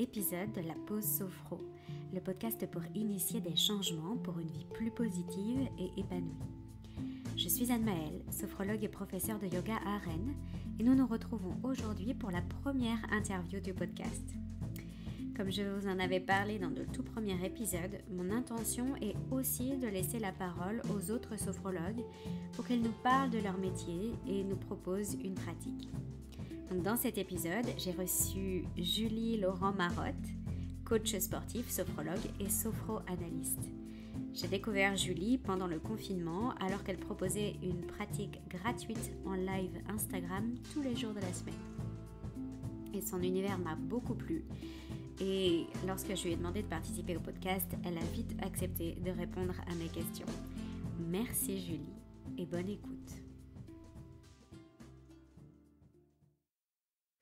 épisode de la Pause Sophro, le podcast pour initier des changements pour une vie plus positive et épanouie. Je suis Anne-Maëlle, sophrologue et professeure de yoga à Rennes, et nous nous retrouvons aujourd'hui pour la première interview du podcast. Comme je vous en avais parlé dans le tout premier épisode, mon intention est aussi de laisser la parole aux autres sophrologues pour qu'ils nous parlent de leur métier et nous proposent une pratique. Donc dans cet épisode, j'ai reçu Julie Laurent-Marotte, coach sportif, sophrologue et sophro-analyste. J'ai découvert Julie pendant le confinement alors qu'elle proposait une pratique gratuite en live Instagram tous les jours de la semaine. Et son univers m'a beaucoup plu. Et lorsque je lui ai demandé de participer au podcast, elle a vite accepté de répondre à mes questions. Merci Julie et bonne écoute.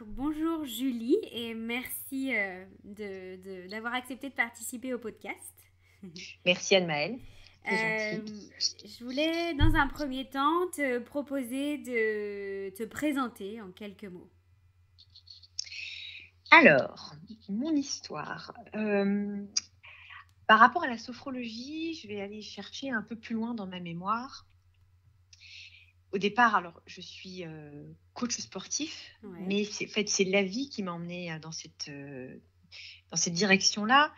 Bonjour Julie et merci d'avoir accepté de participer au podcast. Merci Anne-Maëlle, c'est gentil. Je voulais dans un premier temps te proposer de te présenter en quelques mots. Alors, mon histoire. Par rapport à la sophrologie, je vais aller chercher un peu plus loin dans ma mémoire. Au départ, alors, je suis coach sportif, mais c'est la vie qui m'a emmenée dans cette direction-là.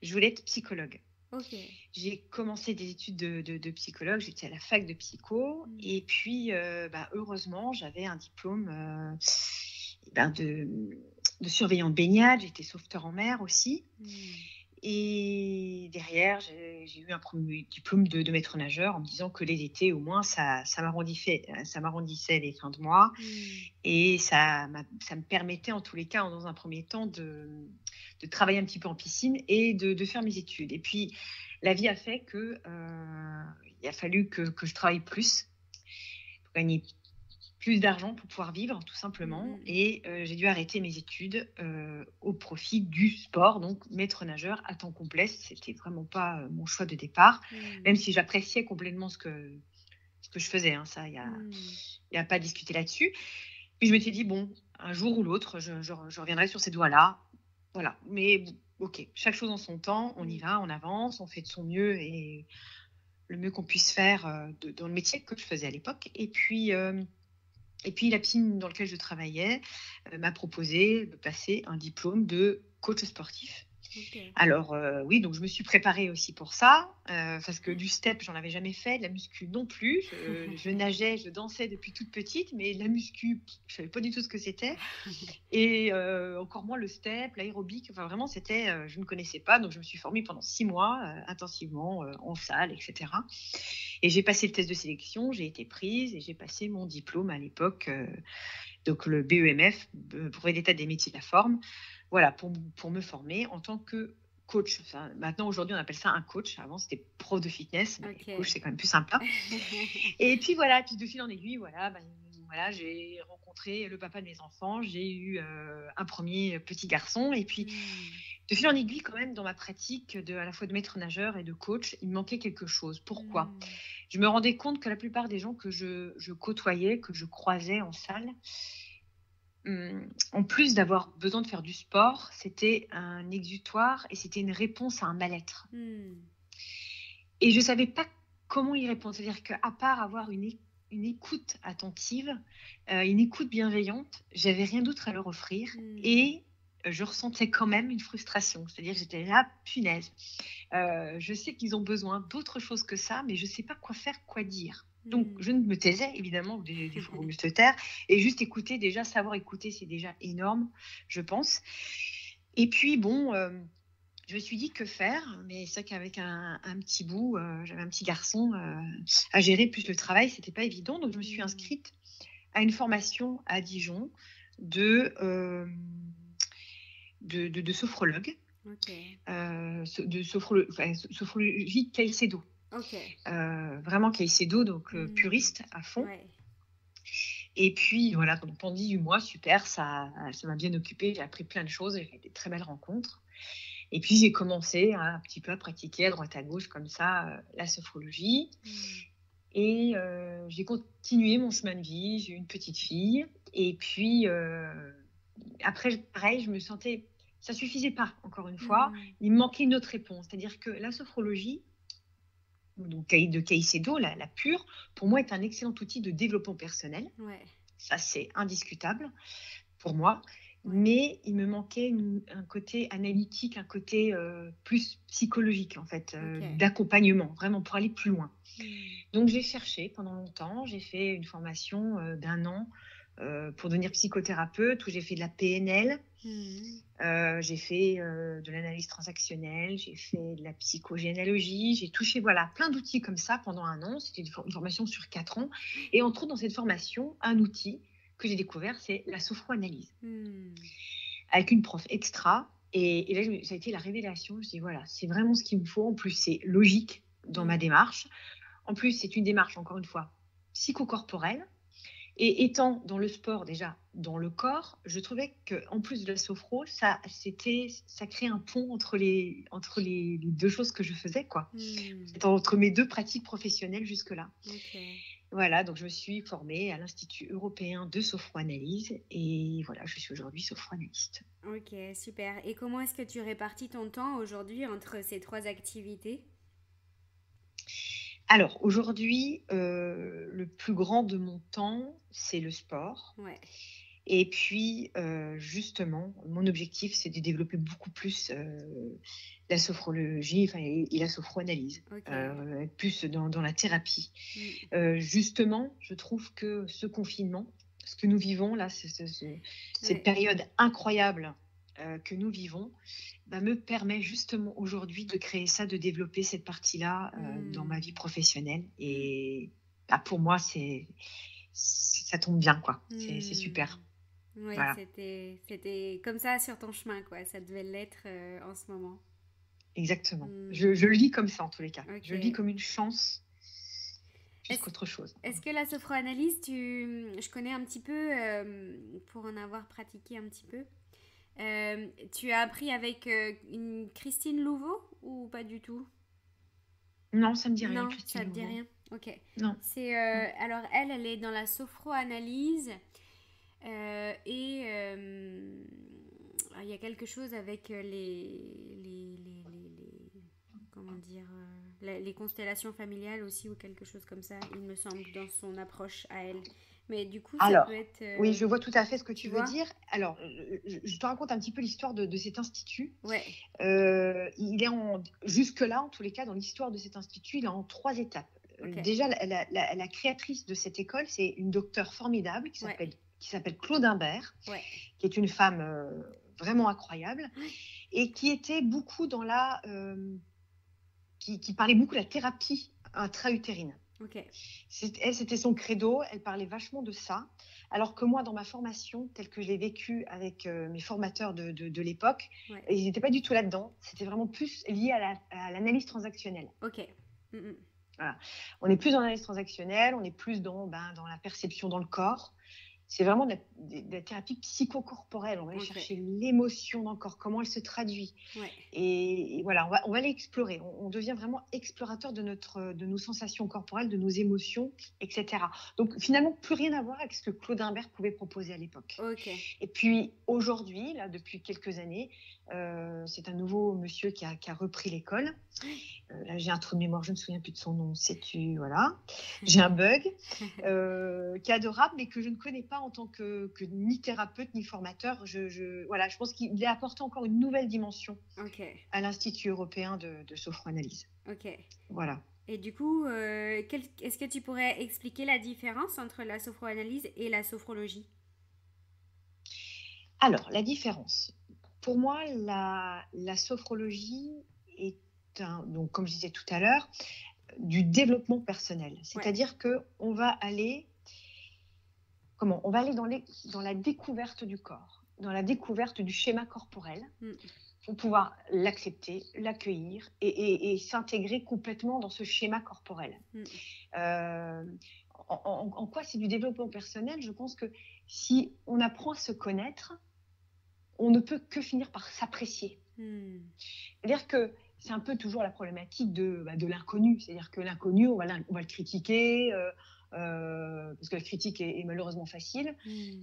Je voulais être psychologue. Okay. J'ai commencé des études de psychologue, j'étais à la fac de psycho, et puis heureusement, j'avais un diplôme de surveillant de baignade, j'étais sauveteur en mer aussi. Et derrière, j'ai eu un premier diplôme de maître nageur en me disant que les étés, au moins, ça m'arrondissait les fins de mois. Et ça me permettait, en tous les cas, dans un premier temps, de travailler un petit peu en piscine et de faire mes études. Et puis, la vie a fait qu'il a fallu que je travaille plus pour gagner plus d'argent pour pouvoir vivre, tout simplement. Et j'ai dû arrêter mes études au profit du sport, donc maître nageur à temps complet. C'était vraiment pas mon choix de départ, même si j'appréciais complètement ce que je faisais. Hein, ça, il y a pas à discuter là-dessus. Puis je m'étais dit, bon, un jour ou l'autre, je reviendrai sur cette voie-là. Voilà, mais ok, chaque chose en son temps, on y va, on avance, on fait de son mieux et le mieux qu'on puisse faire dans le métier que je faisais à l'époque. Et puis la piscine dans laquelle je travaillais m'a proposé de passer un diplôme de coach sportif. Okay. Alors oui, donc je me suis préparée aussi pour ça, parce que du step, j'en avais jamais fait, de la muscu non plus. Je nageais, je dansais depuis toute petite, mais la muscu, je savais pas du tout ce que c'était. Et encore moins le step, l'aérobic, enfin vraiment, c'était, je ne connaissais pas. Donc je me suis formée pendant 6 mois, intensivement, en salle, etc. Et j'ai passé le test de sélection, j'ai été prise et j'ai passé mon diplôme à l'époque, donc le BEMF, brevet d'état des métiers de la forme. Voilà, pour me former en tant que coach. Enfin, maintenant, aujourd'hui, on appelle ça un coach. Avant, c'était prof de fitness, mais coach, c'est quand même plus sympa. Et puis voilà, puis de fil en aiguille, voilà, j'ai rencontré le papa de mes enfants. J'ai eu un premier petit garçon. Et puis, de fil en aiguille, quand même, dans ma pratique à la fois de maître nageur et de coach, il me manquait quelque chose. Pourquoi ? Je me rendais compte que la plupart des gens que je côtoyais, que je croisais en salle, en plus d'avoir besoin de faire du sport, c'était un exutoire et c'était une réponse à un mal-être. Et je ne savais pas comment y répondre. C'est-à-dire qu'à part avoir une écoute attentive, une écoute bienveillante, j'avais rien d'autre à leur offrir. Et je ressentais quand même une frustration. C'est-à-dire que j'étais là, punaise. Je sais qu'ils ont besoin d'autre chose que ça, mais je ne sais pas quoi faire, quoi dire. Donc, je ne me taisais, évidemment, des fois, il vaut mieux se taire. Et juste écouter, déjà, savoir écouter, c'est déjà énorme, je pense. Et puis, bon, je me suis dit que faire, mais c'est vrai qu'avec un petit bout, j'avais un petit garçon à gérer, plus le travail, c'était pas évident. Donc, je me suis inscrite à une formation à Dijon de sophrologue, de sophrologie Caicedo. Vraiment Caicedo, donc puriste à fond. Et puis voilà, pendant 18 mois, super, ça m'a bien occupée, j'ai appris plein de choses, j'ai fait des très belles rencontres. Et puis j'ai commencé un petit peu à pratiquer à droite à gauche comme ça la sophrologie. Et j'ai continué mon chemin de vie, j'ai eu une petite fille. Et puis après, pareil, je me sentais ça suffisait pas, encore une fois. Mmh. Il me manquait une autre réponse. C'est-à-dire que la sophrologie, donc de Caicedo, la pure, pour moi, est un excellent outil de développement personnel. Ouais, Ça, c'est indiscutable pour moi. ouais. Mais il me manquait un côté analytique, un côté plus psychologique, en fait, OK. d'accompagnement, vraiment pour aller plus loin. Mmh. Donc, j'ai cherché pendant longtemps. J'ai fait une formation d'1 an pour devenir psychothérapeute, où j'ai fait de la PNL. Mmh. J'ai fait de l'analyse transactionnelle, j'ai fait de la psychogénéalogie, j'ai touché voilà, plein d'outils comme ça pendant 1 an. C'était une formation sur 4 ans. Et entre autres, dans cette formation, un outil que j'ai découvert, c'est la sophroanalyse, Mmh. avec une prof extra. Et là, ça a été la révélation. Je dis, voilà, c'est vraiment ce qu'il me faut. En plus, c'est logique dans ma Mmh. démarche. En plus, c'est une démarche, encore une fois, psychocorporelle. Et étant dans le sport déjà, dans le corps, je trouvais qu'en plus de la sophro, ça créait un pont entre les 2 choses que je faisais, quoi. Mmh. C'était entre mes 2 pratiques professionnelles jusque-là. OK. Voilà, donc je me suis formée à l'Institut européen de sophroanalyse et voilà, je suis aujourd'hui sophroanalyste. OK, super. Et comment est-ce que tu répartis ton temps aujourd'hui entre ces 3 activités? Alors aujourd'hui, le plus grand de mon temps, c'est le sport. Ouais. Et puis, justement, mon objectif, c'est de développer beaucoup plus, la sophrologie, enfin et la sophroanalyse, OK. être plus dans la thérapie. Mmh. Justement, je trouve que ce confinement, ce que nous vivons là, cette Ouais. période incroyable, que nous vivons, bah, me permet justement aujourd'hui de créer ça, de développer cette partie-là, dans ma vie Mmh. professionnelle et bah, pour moi, ça tombe bien, quoi. C'est super. Mmh. Oui, Voilà, c'était comme ça sur ton chemin, quoi. Ça devait l'être en ce moment. exactement. Mmh. Je le vis comme ça en tous les cas. Je le vis OK. comme une chance plus Est-ce, qu'autre chose. est-ce que la sophroanalyse, je connais un petit peu pour en avoir pratiqué un petit peu. Tu as appris avec une Christine Louveau ou pas du tout? Non, ça me dit rien, Non, ça Christine te dit Louveau. rien. Ok. Non, C'est non. alors elle est dans la sophroanalyse et il y a quelque chose avec comment dire les constellations familiales aussi ou quelque chose comme ça. Il me semble dans son approche à elle. Mais du coup, ça peut Alors, être, oui, je vois tout à fait ce que tu tu veux vois? dire. Alors, je te raconte un petit peu l'histoire de cet institut. Ouais. Il est jusque-là, en tous les cas, dans l'histoire de cet institut, il est en 3 étapes. Ok. Déjà, la créatrice de cette école, c'est une docteure formidable qui Ouais. s'appelle Claude Imbert, Ouais. qui est une femme vraiment incroyable Ouais. et qui était beaucoup dans qui parlait beaucoup de la thérapie intra-utérine. Ok. Elle, c'était son credo, elle parlait vachement de ça. Alors que moi, dans ma formation, telle que je l'ai vécue avec mes formateurs de l'époque, Ouais. ils n'étaient pas du tout là-dedans. C'était vraiment plus lié à l'analyse transactionnelle. Ok. Mm, Voilà. On est plus dans l'analyse transactionnelle, on est plus dans la perception dans le corps. C'est vraiment de la thérapie psychocorporelle. On va aller Ok. chercher l'émotion dans le corps, comment elle se traduit. Ouais. Et voilà, on va aller explorer. On devient vraiment explorateur de nos sensations corporelles, de nos émotions, etc. Donc finalement, plus rien à voir avec ce que Claude Imbert pouvait proposer à l'époque. Ok. Et puis aujourd'hui, là, depuis quelques années, c'est un nouveau monsieur qui a repris l'école. Là, j'ai un trou de mémoire, je ne me souviens plus de son nom. Sais-tu, voilà. J'ai un bug qui est adorable, mais que je ne connais pas en tant que ni thérapeute ni formateur. Voilà, je pense qu'il a apporté encore une nouvelle dimension Ok. à l'Institut européen de sophroanalyse. Ok. Voilà. Et du coup, est-ce que tu pourrais expliquer la différence entre la sophroanalyse et la sophrologie? Alors, la différence. Pour moi, la sophrologie est donc, comme je disais tout à l'heure, du développement personnel. Ouais. C'est-à-dire qu'on va aller on va aller dans la découverte du corps, dans la découverte du schéma corporel, Mm. pour pouvoir l'accepter, l'accueillir et s'intégrer complètement dans ce schéma corporel. Mm. En quoi c'est du développement personnel? Je pense que si on apprend à se connaître, on ne peut que finir par s'apprécier. Mm. C'est-à-dire que c'est un peu toujours la problématique de l'inconnu. C'est-à-dire que l'inconnu, on va le critiquer, parce que la critique est malheureusement facile.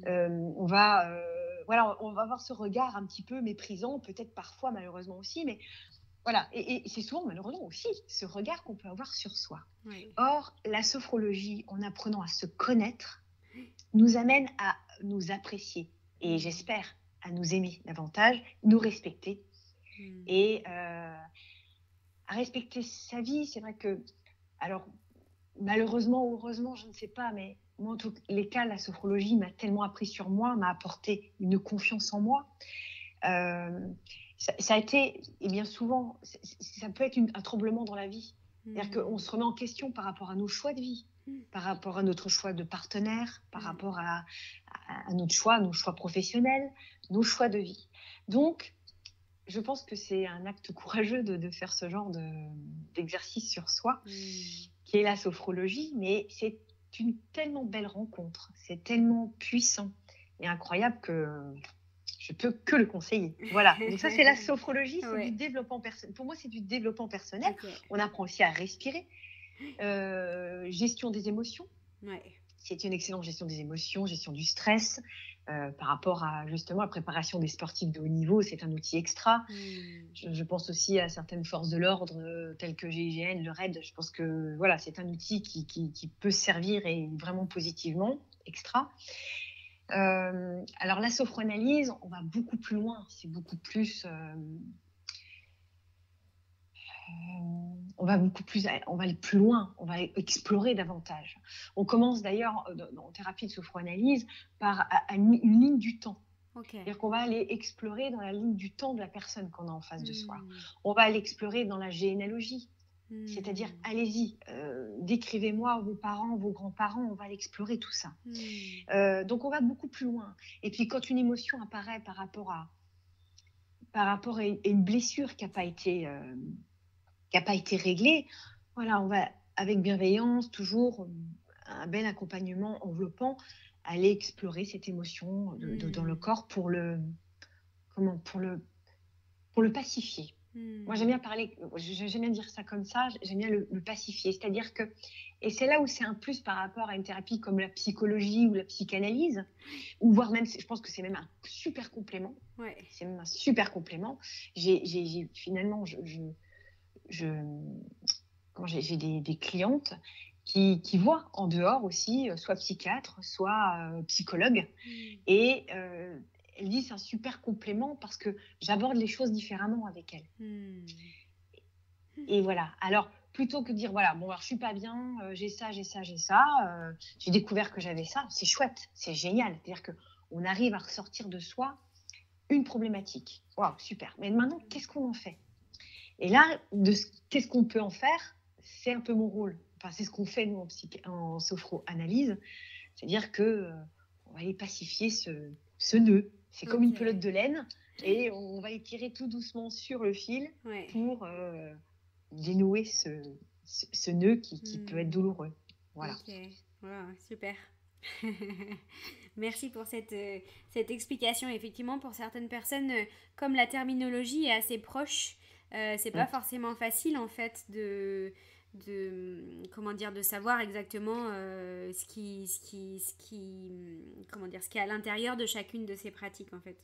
On va avoir ce regard un petit peu méprisant, peut-être parfois malheureusement aussi, mais voilà. Et c'est souvent malheureusement aussi ce regard qu'on peut avoir sur soi. Oui. Or, la sophrologie, en apprenant à se connaître, nous amène à nous apprécier et j'espère à nous aimer davantage, nous respecter et à respecter sa vie. C'est vrai que, alors malheureusement ou heureusement, je ne sais pas, mais moi en tous les cas, la sophrologie m'a tellement appris sur moi, m'a apporté une confiance en moi. Ça a été, et bien souvent, ça peut être un tremblement dans la vie. C'est-à-dire qu'on se remet en question par rapport à nos choix de vie, par rapport à notre choix de partenaire, par rapport à nos choix professionnels, nos choix de vie. Donc, je pense que c'est un acte courageux de faire ce genre d'exercice sur soi, qui est la sophrologie, mais c'est une tellement belle rencontre, c'est tellement puissant et incroyable que je peux que le conseiller. Voilà, donc ça c'est la sophrologie, c'est du développement personnel. Pour moi, c'est du développement personnel. Okay. On apprend aussi à respirer, gestion des émotions. C'est une excellente gestion des émotions, gestion du stress. Par rapport à justement la préparation des sportifs de haut niveau, c'est un outil extra. Je pense aussi à certaines forces de l'ordre telles que GIGN, le RAID. Je pense que voilà, c'est un outil qui peut servir et vraiment positivement, extra. Alors la sophroanalyse, on va beaucoup plus loin, c'est beaucoup plus... on va aller plus loin, on va explorer davantage. On commence d'ailleurs en thérapie de sophroanalyse par une ligne du temps. C'est-à-dire qu'on va aller explorer dans la ligne du temps de la personne qu'on a en face de soi. On va aller explorer dans la généalogie. C'est-à-dire, allez-y, décrivez-moi vos parents, vos grands-parents, on va l'explorer tout ça. Donc, on va beaucoup plus loin. Et puis, quand une émotion apparaît par rapport à une blessure qui n'a pas été réglée, voilà, on va, avec bienveillance, toujours un bel accompagnement enveloppant, aller explorer cette émotion dans le corps pour le pacifier. Moi, j'aime bien dire ça comme ça, j'aime bien le pacifier. C'est-à-dire que, et c'est là où c'est un plus par rapport à une thérapie comme la psychologie ou la psychanalyse, ou voire même, je pense que c'est même un super complément. C'est même un super complément. Finalement, j'ai des clientes qui voient en dehors aussi, soit psychiatre, soit psychologue, et elle dit c'est un super complément parce que j'aborde les choses différemment avec elle. Et voilà. Alors, plutôt que de dire, voilà, bon, alors je suis pas bien, j'ai ça, j'ai découvert que j'avais ça, c'est chouette, c'est génial. C'est-à-dire qu'on arrive à ressortir de soi une problématique. Waouh, super. Mais maintenant, qu'est-ce qu'on en fait? Et là, qu'est-ce qu'on peut en faire? C'est un peu mon rôle. Enfin, c'est ce qu'on fait, nous, en sophro-analyse. C'est-à-dire qu'on va aller pacifier ce nœud. C'est comme une pelote de laine et on va étirer tout doucement sur le fil pour dénouer ce nœud qui peut être douloureux. Voilà. Wow, super. Merci pour cette explication. Effectivement, pour certaines personnes, comme la terminologie est assez proche, c'est pas forcément facile en fait de savoir exactement ce qui est à l'intérieur de chacune de ces pratiques en fait.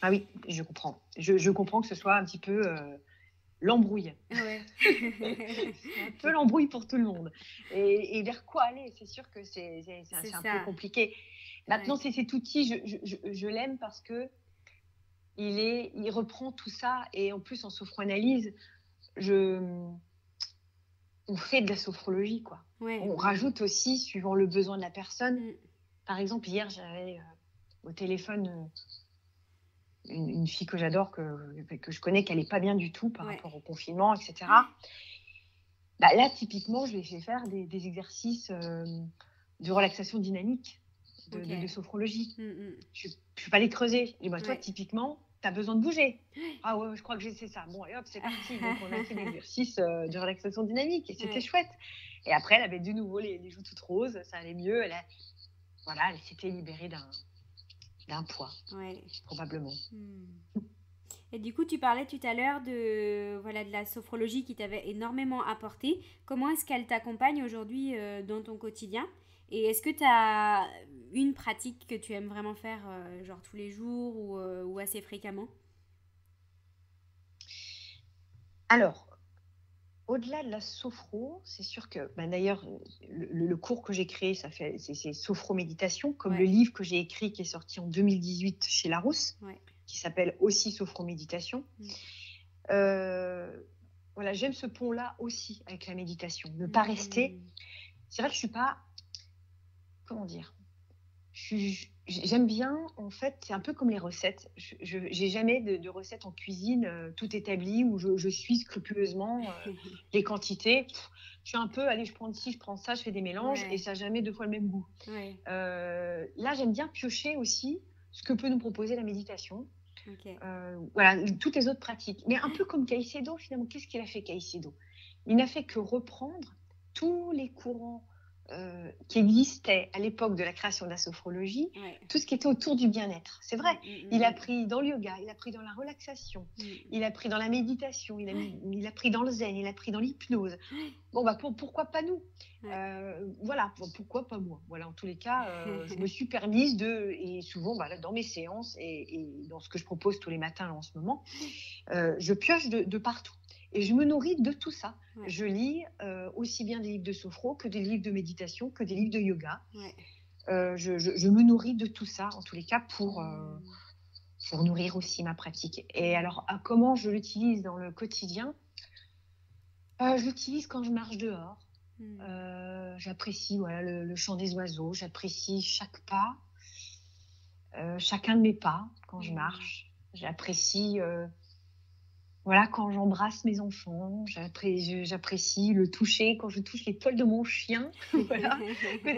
Ah oui, je comprends. Je comprends que ce soit un petit peu l'embrouille. Ouais. C'est un peu l'embrouille pour tout le monde. Et vers quoi aller? C'est sûr que c'est un peu compliqué. Maintenant, c'est cet outil, je l'aime parce que il reprend tout ça. Et en plus, en sophroanalyse, on fait de la sophrologie, quoi. On rajoute aussi, suivant le besoin de la personne. Par exemple, hier, j'avais au téléphone une fille que j'adore, que je connais, qui n'allait pas bien du tout par rapport au confinement, etc. Bah, là, typiquement, je lui ai fait faire des exercices de relaxation dynamique, de sophrologie. Je ne suis pas allée creuser. Je dis, bah, toi, typiquement, tu as besoin de bouger. Ah ouais, je crois que c'est ça. Bon, et hop, c'est parti. Donc, on a fait l'exercice de relaxation dynamique et c'était chouette. Et après, elle avait de nouveau les joues toutes roses, ça allait mieux. Elle s'était libérée d'un poids, probablement. Et du coup, tu parlais tout à l'heure de la sophrologie qui t'avait énormément apporté. Comment est-ce qu'elle t'accompagne aujourd'hui dans ton quotidien? Et est-ce que tu as une pratique que tu aimes vraiment faire, genre tous les jours ou assez fréquemment? Alors, au-delà de la sophro, c'est sûr que, bah, d'ailleurs, le cours que j'ai créé, c'est Sophro-Méditation, comme le Ouais, livre que j'ai écrit qui est sorti en 2018 chez Larousse, ouais. qui s'appelle aussi Sophro-Méditation. Mm. Euh, voilà, j'aime ce pont-là aussi avec la méditation. Ne pas rester. Mm. C'est vrai que je suis pas, comment dire, j'aime bien, en fait, c'est un peu comme les recettes. J'ai jamais de recettes en cuisine tout établi où je suis scrupuleusement les quantités. Je suis un peu, allez, je prends ci, je prends ça, je fais des mélanges et Ouais, ça n'a jamais deux fois le même goût. ouais, Là, j'aime bien piocher aussi ce que peut nous proposer la méditation. ok. Voilà, toutes les autres pratiques. Mais un peu comme Caicedo, finalement, qu'est-ce qu'il a fait, Caicedo? Il n'a fait que reprendre tous les courants qui existaient à l'époque de la création de la sophrologie, Ouais. tout ce qui était autour du bien-être. C'est vrai, Mm, il a mm, pris dans le yoga, il a pris dans la relaxation, mm, mm. il a pris dans la méditation, Ouais, il a pris dans le zen, il a pris dans l'hypnose. ouais, Bon, bah, pourquoi pas nous? ouais. Voilà, pourquoi pas moi? Voilà, en tous les cas, je me suis permise et souvent, bah, là, dans mes séances et dans ce que je propose tous les matins là, en ce moment, je pioche de partout. Et je me nourris de tout ça. Ouais, Je lis aussi bien des livres de sophro que des livres de méditation, que des livres de yoga. ouais. Je me nourris de tout ça, en tous les cas, Mm, pour nourrir aussi ma pratique. Et mm, alors, comment je l'utilise dans le quotidien? Je l'utilise quand je marche dehors. mm, J'apprécie voilà, le chant des oiseaux, j'apprécie chaque pas, chacun de mes pas quand je mm. marche. J'apprécie voilà, quand j'embrasse mes enfants, j'apprécie le toucher, quand je touche les poils de mon chien, voilà,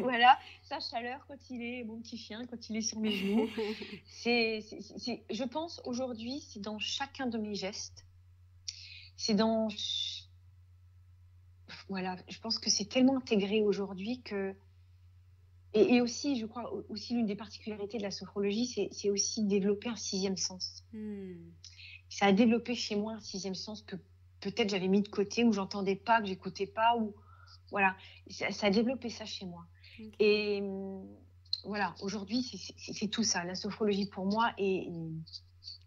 voilà, sa chaleur quand il est, mon petit chien, quand il est sur mes genoux. Je pense aujourd'hui, c'est dans chacun de mes gestes, c'est dans, voilà, je pense que c'est tellement intégré aujourd'hui que, et aussi, je crois, aussi l'une des particularités de la sophrologie, c'est aussi développer un sixième sens. Mm, Ça a développé chez moi un sixième sens que peut-être j'avais mis de côté, ou j'entendais pas, que j'écoutais pas, ou voilà, ça a développé ça chez moi. ok. Et voilà, aujourd'hui, c'est tout ça. La sophrologie pour moi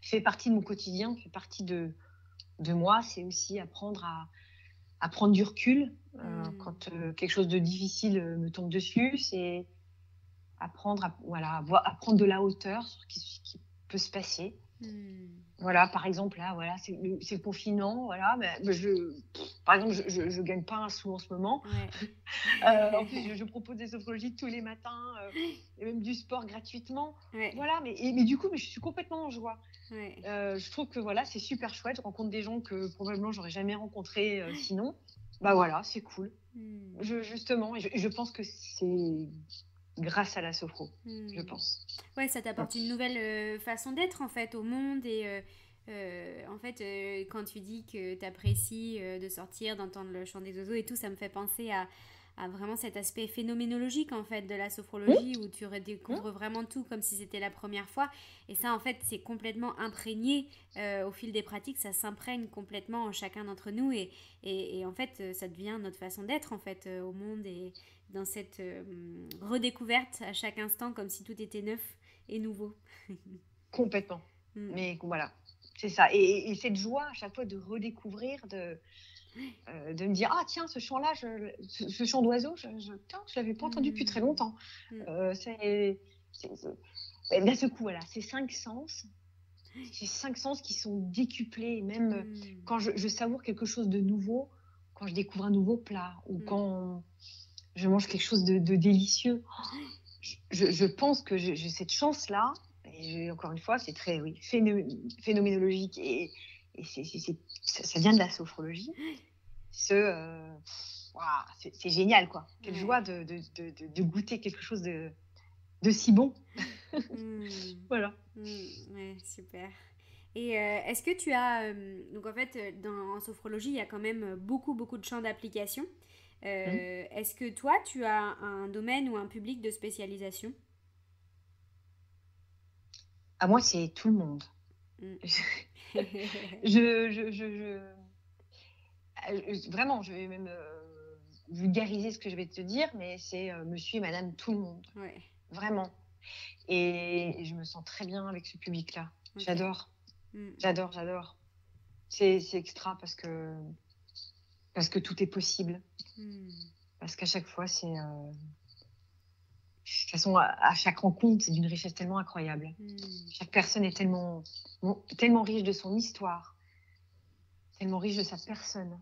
fait partie de mon quotidien, fait partie de moi. C'est aussi apprendre à prendre du recul Mm, quand quelque chose de difficile me tombe dessus. C'est apprendre à prendre de la hauteur sur ce qui peut se passer. mm. Voilà, par exemple, là, voilà, c'est le confinement, voilà, mais par exemple, je gagne pas un sou en ce moment. Ouais. En plus, je propose des sophrologies tous les matins et même du sport gratuitement. Ouais, Voilà, mais du coup, je suis complètement en joie. ouais. Je trouve que voilà, c'est super chouette. Je rencontre des gens que probablement j'aurais jamais rencontrés sinon. Bah Mm, voilà, c'est cool. mm, Justement, je pense que c'est grâce à la sophro, je mm. pense. Ouais, ça Ouais. t'apporte une nouvelle façon d'être en fait au monde et en fait quand tu dis que t'apprécies de sortir, d'entendre le chant des oiseaux et tout, ça me fait penser à vraiment cet aspect phénoménologique en fait de la Hum, sophrologie où tu hum, redécouvres vraiment tout comme si c'était la première fois et ça en fait c'est complètement imprégné au fil des pratiques, ça s'imprègne complètement en chacun d'entre nous et en fait ça devient notre façon d'être en fait au monde et dans cette redécouverte à chaque instant comme si tout était neuf et nouveau. complètement. Mm. Mais voilà, c'est ça. Et cette joie à chaque fois de redécouvrir, de me dire ah tiens ce chant là ce chant d'oiseau putain, je l'avais pas entendu depuis très Mm. longtemps. Mm. D'un ce coup voilà ces cinq sens qui sont décuplés, même Mm. quand je savoure quelque chose de nouveau, quand je découvre un nouveau plat ou Mm. quand je mange quelque chose de délicieux. Je pense que j'ai cette chance là, et encore une fois c'est très oui, phénoménologique et ça vient de la sophrologie. Waouh, c'est génial, quoi. Quelle Ouais. joie de goûter quelque chose de si bon. Mm. Voilà. Mm. Ouais, super. Et est-ce que tu as... donc en fait, en sophrologie, il y a quand même beaucoup de champs d'application. Mmh. Est-ce que toi, tu as un domaine ou un public de spécialisation? À moi, c'est tout le monde. Vraiment, je vais même vulgariser ce que je vais te dire, mais c'est monsieur et madame tout le monde. Ouais. Vraiment. Et je me sens très bien avec ce public-là. Ok. J'adore. Mm. J'adore. C'est extra parce que tout est possible. Parce qu'à chaque fois, c'est... de toute façon, à chaque rencontre, c'est d'une richesse tellement incroyable. Chaque personne est tellement riche de son histoire, tellement riche de sa personne,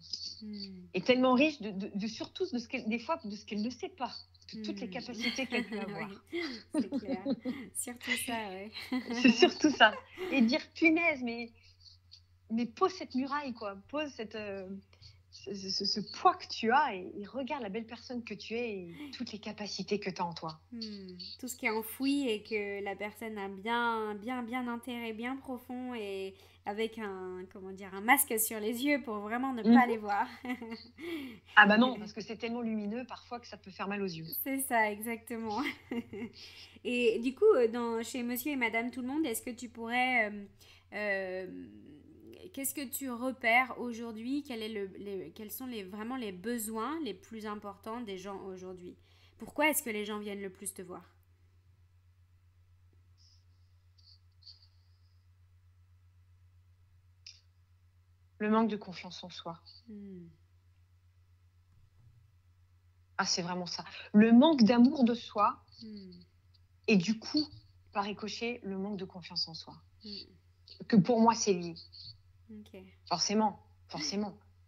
et tellement riche de surtout de ce qu'elle, des fois, de ce qu'elle ne sait pas, de toutes les capacités qu'elle peut avoir. Oui, c'est clair. Surtout ça, ouais. C'est surtout ça. Et dire, punaise, mais pose cette muraille, quoi. Pose ce poids que tu as et regarde la belle personne que tu es et toutes les capacités que tu as en toi. Tout ce qui est enfoui et que la personne a bien enterré, bien profond et avec un masque sur les yeux pour vraiment ne pas les voir. Ah bah non, parce que c'est tellement lumineux parfois que ça peut faire mal aux yeux. C'est ça, exactement. Et du coup, chez Monsieur et Madame Tout-le-Monde, est-ce que tu pourrais... qu'est-ce que tu repères aujourd'hui? Quels sont vraiment les besoins les plus importants des gens aujourd'hui? Pourquoi est-ce que les gens viennent le plus te voir? Le manque de confiance en soi. Ah, c'est vraiment ça. Le manque d'amour de soi et du coup, par ricochet, le manque de confiance en soi. Que pour moi, c'est lié. Ok. Forcément.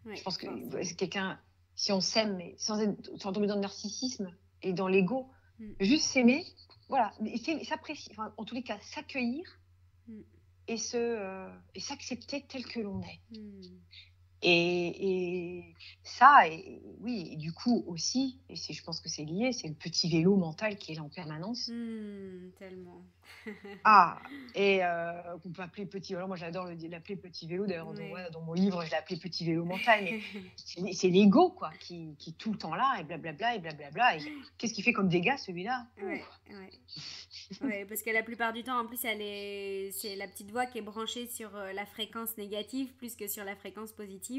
Ouais, Je pense que forcément. c'est quelqu'un, si on s'aime, mais sans tomber dans le narcissisme et dans l'ego, juste s'aimer, voilà, et s'apprécier, enfin, en tous les cas, s'accueillir et s'accepter tel que l'on est. Et ça, oui, et du coup aussi, et je pense que c'est lié, c'est le petit vélo mental qui est là en permanence. Tellement. Et qu'on peut appeler petit. Alors moi, j'adore l'appeler petit vélo. D'ailleurs, Ouais. dans mon livre, je l'ai appelé petit vélo mental. Mais c'est l'ego, quoi, qui est tout le temps là, et blablabla, et blablabla. Et qu'est-ce qu'il fait comme dégâts, celui-là? Ouais, parce que la plupart du temps, en plus, c'est la petite voix qui est branchée sur la fréquence négative plus que sur la fréquence positive.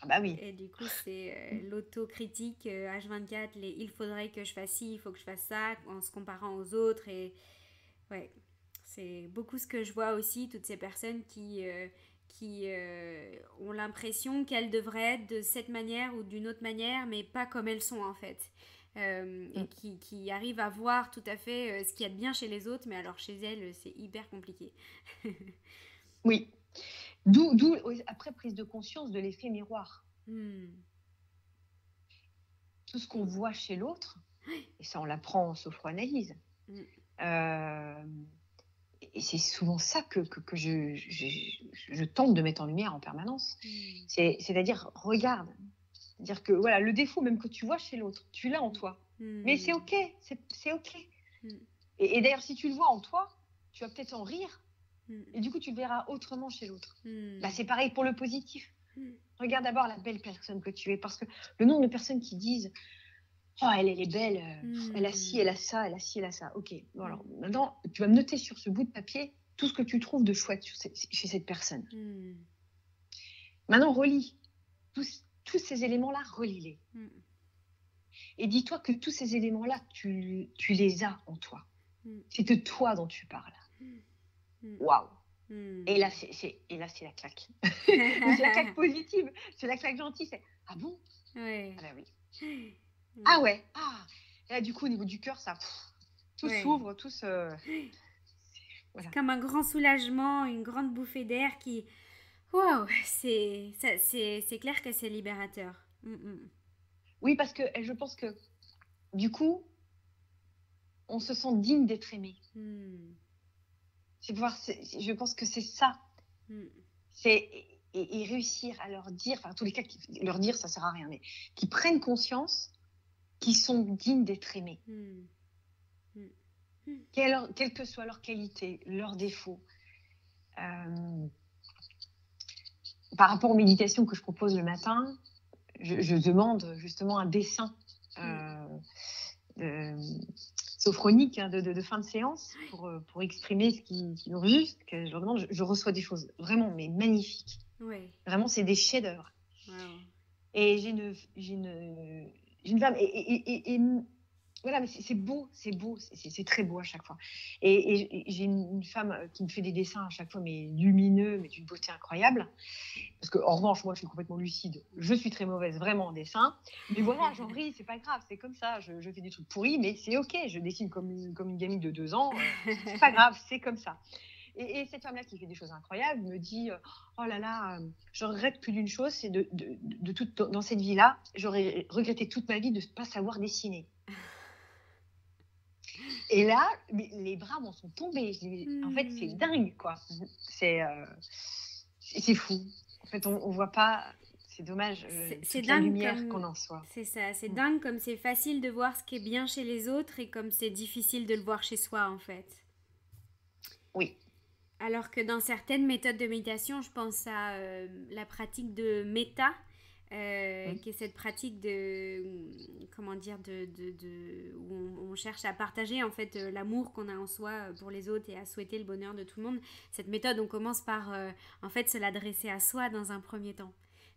Ah bah oui. Et du coup, c'est l'autocritique H24, il faudrait que je fasse ci, il faut que je fasse ça, en se comparant aux autres. Et ouais, c'est beaucoup ce que je vois aussi, toutes ces personnes qui ont l'impression qu'elles devraient être de cette manière ou d'une autre manière, mais pas comme elles sont en fait. Et qui arrivent à voir tout à fait ce qu'il y a de bien chez les autres, mais alors chez elles, c'est hyper compliqué. Oui. D'où, après, prise de conscience de l'effet miroir. Tout ce qu'on voit chez l'autre, et ça, on l'apprend en sophroanalyse. Et c'est souvent ça que je tente de mettre en lumière en permanence. C'est-à-dire, regarde. C'est-à-dire que voilà, le défaut même que tu vois chez l'autre, tu l'as en toi. Mais c'est OK, c'est OK. Et d'ailleurs, si tu le vois en toi, tu vas peut-être en rire. Et du coup, tu le verras autrement chez l'autre. Bah, c'est pareil pour le positif. Regarde d'abord la belle personne que tu es. Parce que le nombre de personnes qui disent « Oh, elle est belle, elle a ci, elle a ça, elle a ci, elle a ça. » Ok, bon, alors maintenant, tu vas me noter sur ce bout de papier tout ce que tu trouves de chouette chez cette personne. Maintenant, relis. Tous ces éléments-là, relis-les. Et dis-toi que tous ces éléments-là, tu les as en toi. C'est de toi dont tu parles. Waouh! Et là, c'est la claque. C'est la claque positive. C'est la claque gentille. C'est « Ah bon? Ouais. Ah bah oui. Ah ouais. Ah. » Et là, du coup, au niveau du cœur, ça... tout s'ouvre, tout se... Voilà. C'est comme un grand soulagement, une grande bouffée d'air qui... Waouh, c'est clair que c'est libérateur. Oui, parce que je pense que, du coup, on se sent digne d'être aimé. Je pense que c'est ça. Et réussir à leur dire, enfin, en tous les cas, leur dire, ça sert à rien, mais qu'ils prennent conscience qu'ils sont dignes d'être aimés. Quelle que soit leur qualité, leurs défauts. Par rapport aux méditations que je propose le matin, je demande justement un dessin. sophroniques hein, de fin de séance pour exprimer ce qui nous juste, que je leur demande, je reçois des choses vraiment mais magnifiques. Ouais. Vraiment, c'est des chefs-d'œuvre. Wow. Et j'ai une femme, et voilà, mais c'est beau, c'est très beau à chaque fois. Et j'ai une femme qui me fait des dessins à chaque fois, mais lumineux, mais d'une beauté incroyable. Parce que, en revanche, moi, je suis complètement lucide. Je suis très mauvaise, vraiment, en dessin. Mais voilà, j'en ris, c'est pas grave, c'est comme ça. Je fais des trucs pourris, mais c'est OK. Je dessine comme une gamine de 2 ans. C'est pas grave, c'est comme ça. Et cette femme-là qui fait des choses incroyables me dit oh là là, je regrette plus d'une chose, c'est dans cette vie-là, j'aurais regretté toute ma vie de ne pas savoir dessiner. Et là, les bras m'en sont tombés. En fait, c'est dingue, quoi. C'est fou. En fait, on voit pas. C'est dommage. C'est toute la dingue lumière comme... qu'on en soit. C'est ça, c'est dingue comme c'est facile de voir ce qui est bien chez les autres et comme c'est difficile de le voir chez soi, en fait. Oui. Alors que dans certaines méthodes de méditation, je pense à la pratique de méta, qui est cette pratique comment dire, où on cherche à partager en fait l'amour qu'on a en soi pour les autres et à souhaiter le bonheur de tout le monde. Cette méthode, on commence par en fait se l'adresser à soi dans un premier temps.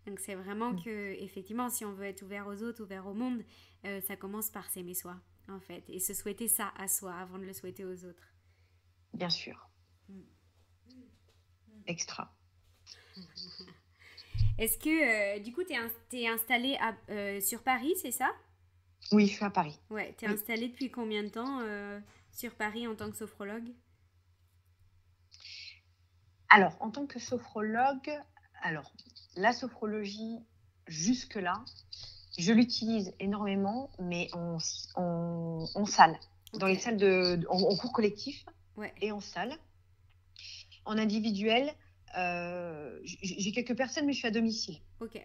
Donc c'est vraiment que effectivement, si on veut être ouvert aux autres, ouvert au monde, ça commence par s'aimer soi en fait et se souhaiter ça à soi avant de le souhaiter aux autres. Bien sûr. Extra. Est-ce que, du coup, t'es installée sur Paris, c'est ça? Oui, je suis à Paris. Ouais, t'es Oui. installée depuis combien de temps sur Paris en tant que sophrologue? Alors, en tant que sophrologue, la sophrologie, jusque-là, je l'utilise énormément, mais en salle. Ok. Dans les salles en cours collectif Ouais. et en salle. En individuel, j'ai quelques personnes, mais je suis à domicile. Ok.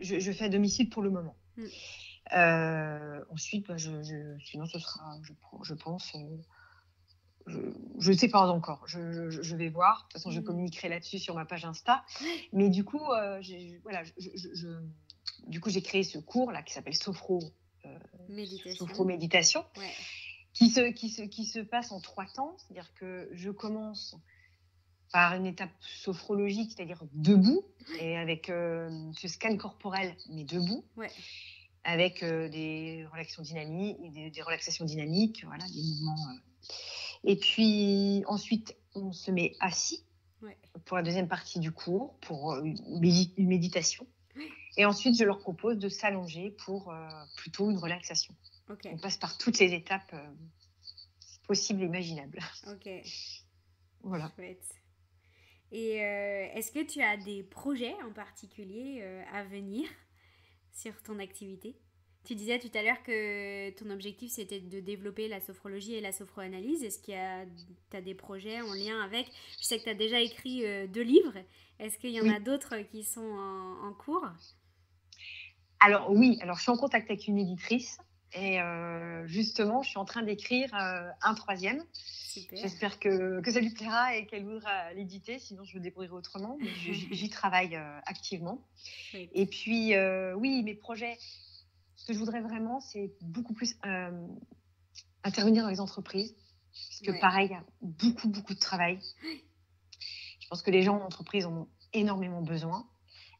Je fais à domicile pour le moment. Ensuite, sinon ce sera, je pense, je ne sais pas encore. Je vais voir. De toute façon, je communiquerai là-dessus sur ma page Insta. Mais du coup, j'ai créé ce cours là qui s'appelle Sophro-Méditation, Ouais. qui se passe en 3 temps. C'est-à-dire que je commence par une étape sophrologique, c'est-à-dire debout, et avec ce scan corporel, mais debout, Ouais. avec des relaxations dynamiques, des relaxations dynamiques, voilà, des mouvements. Et puis ensuite, on se met assis pour la deuxième partie du cours, pour une méditation. Et ensuite, je leur propose de s'allonger pour plutôt une relaxation. Okay. On passe par toutes les étapes possibles et imaginables. Ok. Voilà. Chouette. Et est-ce que tu as des projets en particulier à venir sur ton activité? Tu disais tout à l'heure que ton objectif c'était de développer la sophrologie et la sophroanalyse. Est-ce que tu as des projets en lien avec? Je sais que tu as déjà écrit 2 livres. Est-ce qu'il y en a d'autres qui sont en cours? Alors oui, je suis en contact avec une éditrice et justement je suis en train d'écrire un 3e. Super. J'espère que ça lui plaira et qu'elle voudra l'éditer, sinon je le débrouillerai autrement, mais j'y travaille activement. Oui. Et puis oui, mes projets, ce que je voudrais vraiment, c'est beaucoup plus intervenir dans les entreprises, parce que pareil, il y a beaucoup de travail. Je pense que les gens en entreprise en ont énormément besoin.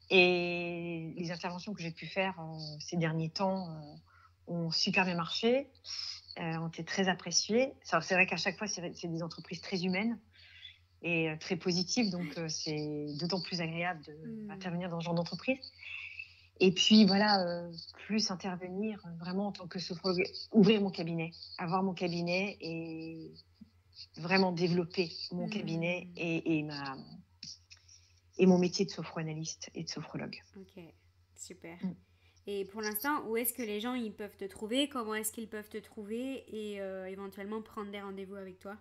Et les interventions que j'ai pu faire ces derniers temps ont super bien marché, ont été très appréciées. C'est vrai qu'à chaque fois, c'est des entreprises très humaines et très positives, donc c'est d'autant plus agréable d'intervenir dans ce genre d'entreprise. Et puis voilà, plus intervenir vraiment en tant que sophrologue, ouvrir mon cabinet, avoir mon cabinet et vraiment développer mon cabinet et mon métier de sophroanalyste et de sophrologue. Ok, super. Et pour l'instant, où est-ce que les gens ils peuvent te trouver? Comment est-ce qu'ils peuvent te trouver et éventuellement prendre des rendez-vous avec toi?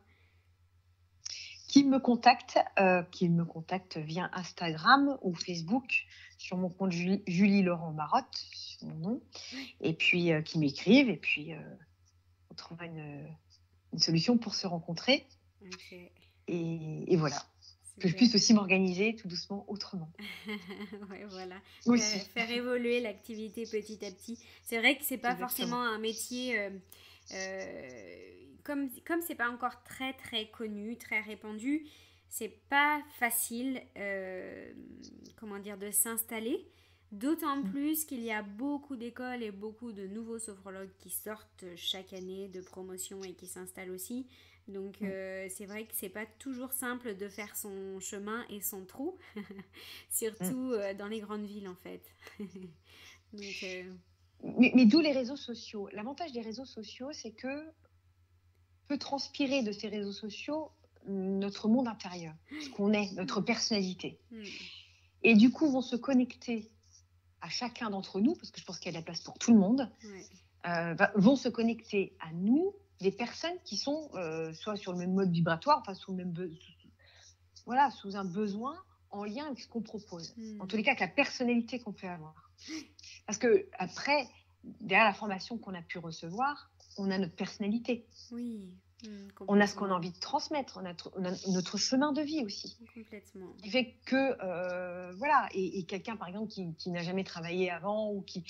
Qu'ils me contactent via Instagram ou Facebook sur mon compte Julie Laurent Marotte, c'est mon nom, et puis qu'ils m'écrivent et puis on trouvera une solution pour se rencontrer. Okay. Et voilà. Que je puisse aussi m'organiser tout doucement autrement. Ouais, voilà. Faire évoluer l'activité petit à petit. C'est vrai que c'est pas forcément un métier comme c'est pas encore très très connu, très répandu, c'est pas facile, comment dire, de s'installer. D'autant plus qu'il y a beaucoup d'écoles et beaucoup de nouveaux sophrologues qui sortent chaque année de promotion et qui s'installent aussi. Donc c'est vrai que c'est pas toujours simple de faire son chemin et son trou, surtout dans les grandes villes en fait. Donc, Mais d'où les réseaux sociaux. L'avantage des réseaux sociaux, c'est que peut transpirer de ces réseaux sociaux notre monde intérieur, ce qu'on est, notre personnalité. Et du coup, vont se connecter à chacun d'entre nous, parce que je pense qu'il y a de la place pour tout le monde, vont se connecter à nous des personnes qui sont soit sur le même mode vibratoire, enfin sous un besoin en lien avec ce qu'on propose. En tous les cas, avec la personnalité qu'on peut avoir. Parce que après, derrière la formation qu'on a pu recevoir, on a notre personnalité. Oui. On a ce qu'on a envie de transmettre, on a notre chemin de vie aussi. Complètement. Qui fait que, voilà, et quelqu'un, par exemple, qui n'a jamais travaillé avant, ou qui...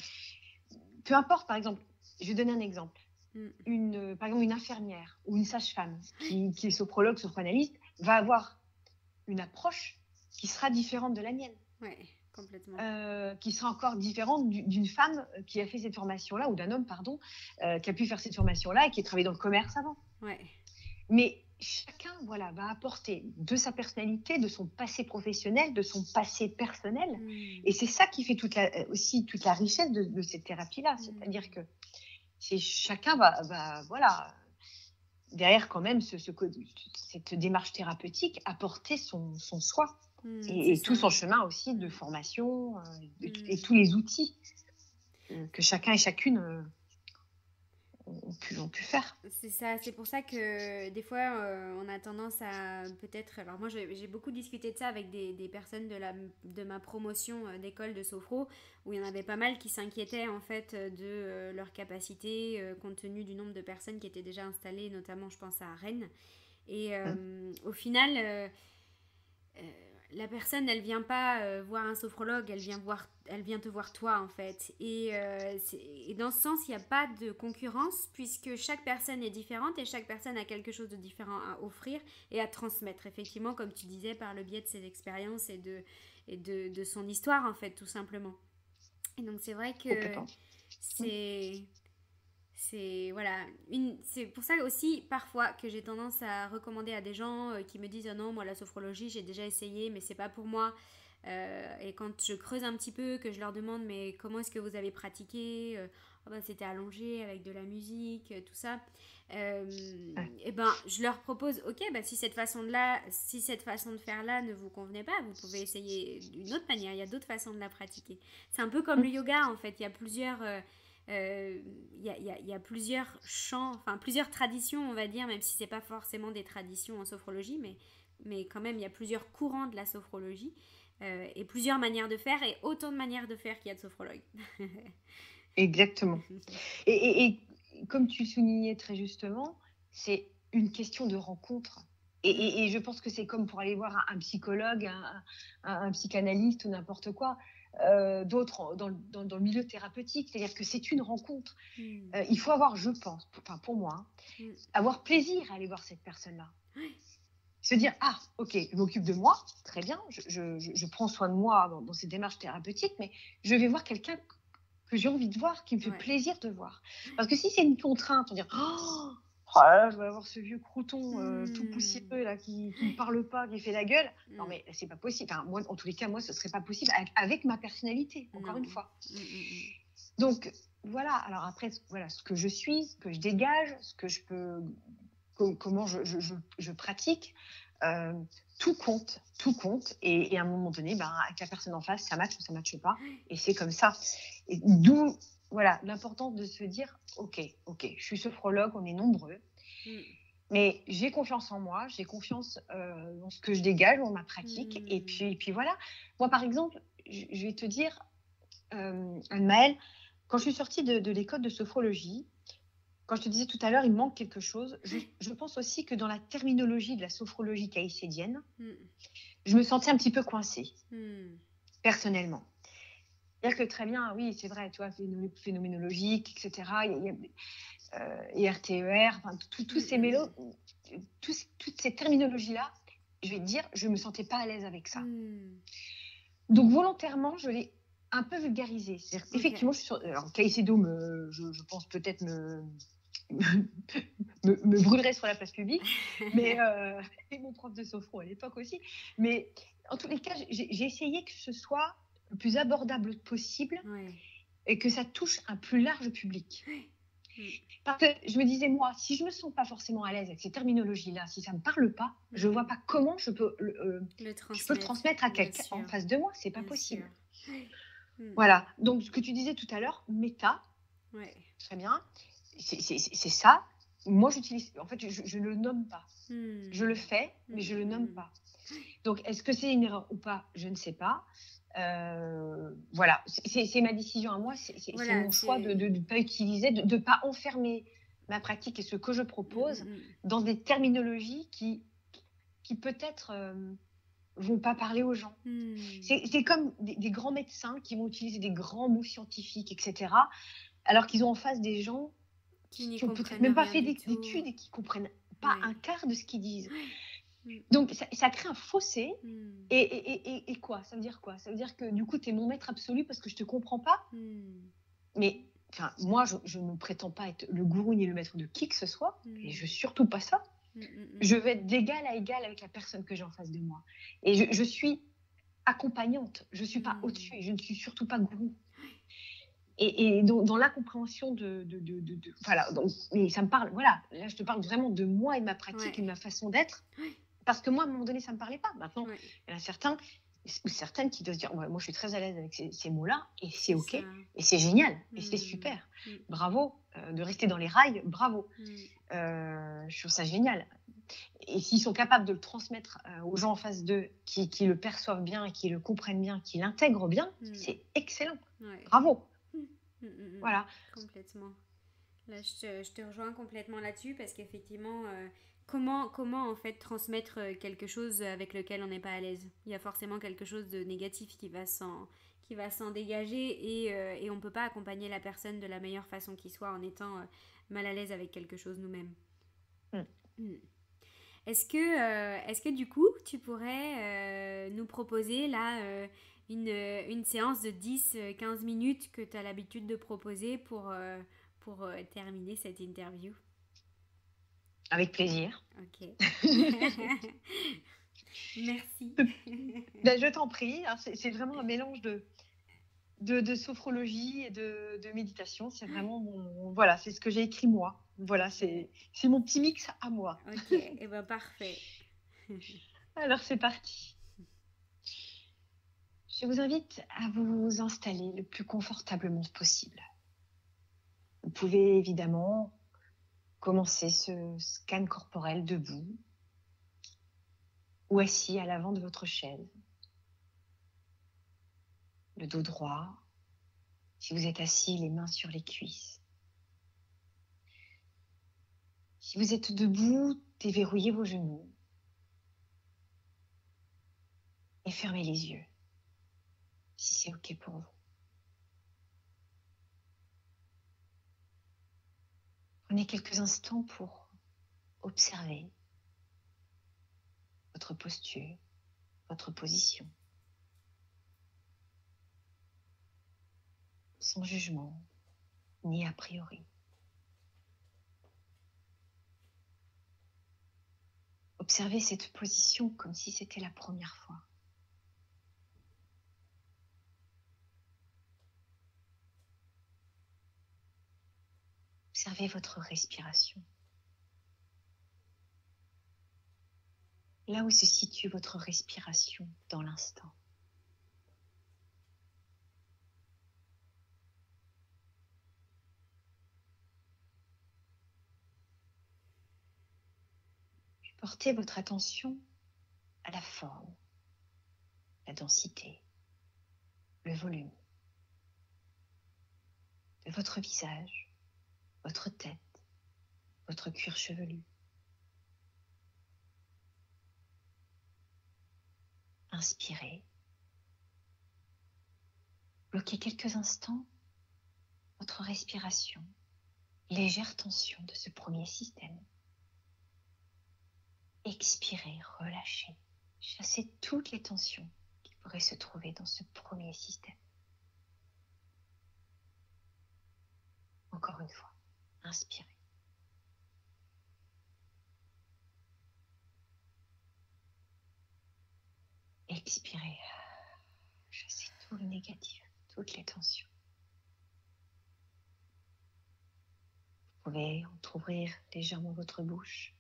Peu importe, par exemple, je vais donner un exemple. Par exemple, une infirmière ou une sage-femme qui est sophrologue, sophroanalyste, va avoir une approche qui sera différente de la mienne. Oui, complètement. Qui sera encore différente d'une femme qui a fait cette formation-là, ou d'un homme, pardon, qui a pu faire cette formation-là et qui a travaillé dans le commerce avant. Ouais. Mais chacun, voilà, va apporter de sa personnalité, de son passé professionnel, de son passé personnel. Et c'est ça qui fait toute la richesse de cette thérapie-là. C'est-à-dire que chacun va, voilà, derrière quand même cette démarche thérapeutique, apporter son soi. Et tout son chemin aussi de formation et tous les outils que chacun et chacune ont pu faire. C'est ça, c'est pour ça que des fois on a tendance à peut-être... Alors moi j'ai beaucoup discuté de ça avec des personnes de ma promotion d'école de sophro, où il y en avait pas mal qui s'inquiétaient en fait de leur capacité compte tenu du nombre de personnes qui étaient déjà installées, notamment je pense à Rennes. Et au final... la personne, elle vient pas voir un sophrologue, elle vient te voir toi en fait. Et dans ce sens, il n'y a pas de concurrence puisque chaque personne est différente et chaque personne a quelque chose de différent à offrir et à transmettre, effectivement, comme tu disais, par le biais de ses expériences et de son histoire en fait, tout simplement. Et donc c'est vrai que voilà, c'est pour ça aussi parfois que j'ai tendance à recommander à des gens qui me disent « Oh non, moi la sophrologie j'ai déjà essayé mais c'est pas pour moi ». Et quand je creuse un petit peu, que je leur demande « Mais comment est-ce que vous avez pratiqué ?» Oh ben, c'était allongé avec de la musique, tout ça. Et ben je leur propose « Ok, bah, si cette façon de faire là ne vous convenait pas, vous pouvez essayer d'une autre manière, il y a d'autres façons de la pratiquer. » C'est un peu comme le yoga en fait, il y a plusieurs... y a plusieurs champs, enfin plusieurs traditions on va dire, même si c'est pas forcément des traditions en sophrologie, mais quand même il y a plusieurs courants de la sophrologie et plusieurs manières de faire et autant de manières de faire qu'il y a de sophrologues. Exactement. Et comme tu soulignais très justement, c'est une question de rencontre. Et je pense que c'est comme pour aller voir un psychologue, un psychanalyste ou n'importe quoi. D'autres dans le milieu thérapeutique, c'est-à-dire que c'est une rencontre. Il faut avoir, je pense, enfin pour moi, avoir plaisir à aller voir cette personne-là. Se dire, ah, ok, je m'occupe de moi, très bien, je prends soin de moi dans ces démarches thérapeutiques, mais je vais voir quelqu'un que j'ai envie de voir, qui me fait plaisir de voir. Parce que si c'est une contrainte, on dit, oh là là, je vais avoir ce vieux crouton tout poussiéreux là, qui ne parle pas, qui fait la gueule. Non, mais c'est pas possible. Enfin, moi, en tous les cas, moi, ce serait pas possible avec ma personnalité, encore une fois. Donc, voilà. Alors après, voilà, ce que je suis, ce que je dégage, ce que je peux, comment je pratique, tout compte. Et à un moment donné, avec la personne en face, ça matche ou ça matche pas. Et c'est comme ça. Et d'où, voilà, l'importance de se dire, ok, je suis sophrologue, on est nombreux. Mais j'ai confiance en moi, j'ai confiance dans ce que je dégage, dans ma pratique. Et puis voilà. Moi, par exemple, je vais te dire, Anne-Maëlle, quand je suis sortie de l'école de sophrologie, quand je te disais tout à l'heure, il manque quelque chose, je pense aussi que dans la terminologie de la sophrologie caïcédienne, je me sentais un petit peu coincée, personnellement. C'est-à-dire que très bien, oui, c'est vrai, tu vois, phénoménologique, etc. IRTER, enfin, tous ces toutes ces terminologies-là, je vais te dire, je ne me sentais pas à l'aise avec ça. Donc, volontairement, je l'ai un peu vulgarisé. C'est-à-dire, effectivement, je suis sur... Alors, Caicedo, je pense peut-être me brûlerait sur la place publique, mais et mon prof de sophro à l'époque aussi. Mais en tous les cas, j'ai essayé que ce soit le plus abordable possible et que ça touche un plus large public. Parce que je me disais, moi, si je ne me sens pas forcément à l'aise avec ces terminologies-là, si ça ne me parle pas, je ne vois pas comment je peux le transmettre à quelqu'un en face de moi. C'est pas possible. Voilà. Donc, ce que tu disais tout à l'heure, méta, très bien, c'est ça. Moi, j'utilise, en fait, je ne le nomme pas. Je le fais, mais je ne le nomme pas. Donc, est-ce que c'est une erreur ou pas? Je ne sais pas. Voilà, c'est ma décision à moi, c'est mon choix de ne pas utiliser, de ne pas enfermer ma pratique et ce que je propose dans des terminologies qui peut-être vont pas parler aux gens. C'est comme des grands médecins qui vont utiliser des grands mots scientifiques, etc., alors qu'ils ont en face des gens qui n'ont peut-être même pas fait d'études et qui ne comprennent pas un quart de ce qu'ils disent. Donc, ça crée un fossé. Et quoi? Ça veut dire quoi? Ça veut dire que du coup, tu es mon maître absolu parce que je ne te comprends pas. Mais moi, je ne prétends pas être le gourou ni le maître de qui que ce soit. Et je ne veux surtout pas ça. Je veux être d'égal à égal avec la personne que j'ai en face de moi. Et je suis accompagnante. Je ne suis pas au-dessus et je ne suis surtout pas gourou. Et dans l'incompréhension voilà, donc, mais ça me parle, voilà, là je te parle vraiment de moi et de ma pratique et de ma façon d'être, parce que moi à un moment donné ça ne me parlait pas. Maintenant, il y en a certains ou certaines qui doivent se dire, ouais, moi je suis très à l'aise avec ces mots-là et c'est ok, et c'est génial, et c'est super, bravo, de rester dans les rails, bravo, je trouve ça génial. Et s'ils sont capables de le transmettre aux gens en face d'eux, qui le perçoivent bien, et qui le comprennent bien, qui l'intègrent bien, c'est excellent, bravo. Voilà. Complètement. Là, je te rejoins complètement là-dessus parce qu'effectivement, comment en fait transmettre quelque chose avec lequel on n'est pas à l'aise? Il y a forcément quelque chose de négatif qui va s'en dégager et on ne peut pas accompagner la personne de la meilleure façon qui soit en étant mal à l'aise avec quelque chose nous-mêmes. Est-ce que du coup, tu pourrais nous proposer là une séance de 10-15 minutes que tu as l'habitude de proposer pour terminer cette interview? Avec plaisir. Ok. Merci. Je t'en prie. C'est vraiment un mélange de sophrologie et de méditation. C'est vraiment voilà, c'est ce que j'ai écrit moi. Voilà, c'est mon petit mix à moi. Ok, et ben parfait. Alors c'est parti. Je vous invite à vous installer le plus confortablement possible. Vous pouvez évidemment commencer ce scan corporel debout ou assis à l'avant de votre chaise. Le dos droit. Si vous êtes assis, les mains sur les cuisses. Si vous êtes debout, déverrouillez vos genoux et fermez les yeux, si c'est OK pour vous. Prenez quelques instants pour observer votre posture, votre position, sans jugement ni a priori. Observez cette position comme si c'était la première fois. Observez votre respiration. Là où se situe votre respiration dans l'instant. Portez votre attention à la forme, la densité, le volume de votre visage, votre tête, votre cuir chevelu. Inspirez. Bloquez quelques instants votre respiration, légère tension de ce premier système. Expirez, relâchez, chassez toutes les tensions qui pourraient se trouver dans ce premier système. Encore une fois, inspirez. Expirez, chassez tout le négatif, toutes les tensions. Vous pouvez entrouvrir légèrement votre bouche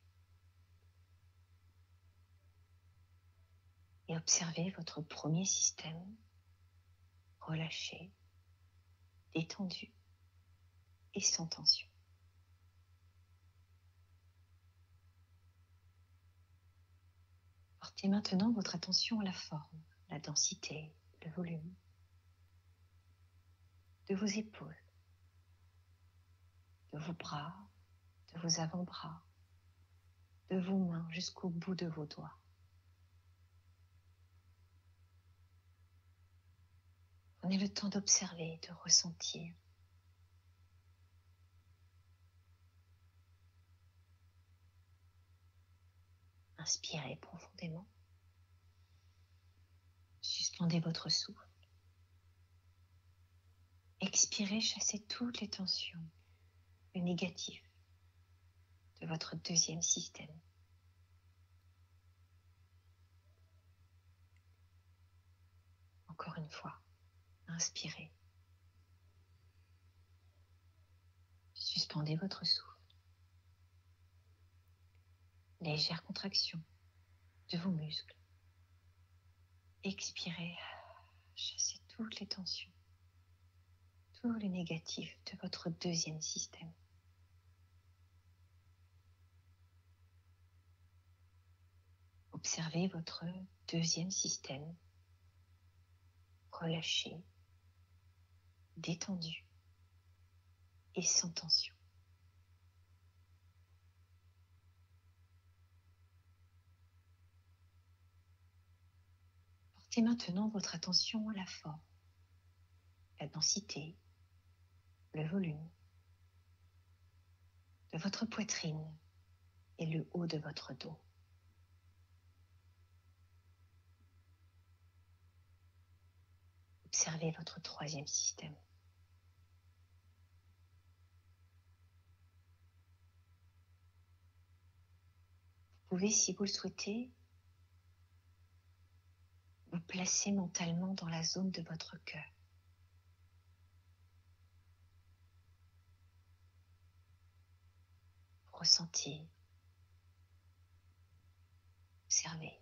et observer votre premier système relâché, détendu et sans tension. Portez maintenant votre attention à la forme, la densité, le volume de vos épaules, de vos bras, de vos avant-bras, de vos mains jusqu'au bout de vos doigts. Prenez le temps d'observer, de ressentir. Inspirez profondément. Suspendez votre souffle. Expirez, chassez toutes les tensions, le négatif de votre deuxième système. Encore une fois, inspirez. Suspendez votre souffle. Légère contraction de vos muscles. Expirez, chassez toutes les tensions, tout le négatif de votre deuxième système. Observez votre deuxième système, relâché, détendu et sans tension. Portez maintenant votre attention à la forme, la densité, le volume de votre poitrine et le haut de votre dos. Observez votre troisième système. Vous pouvez, si vous le souhaitez, vous placer mentalement dans la zone de votre cœur. Ressentez, observez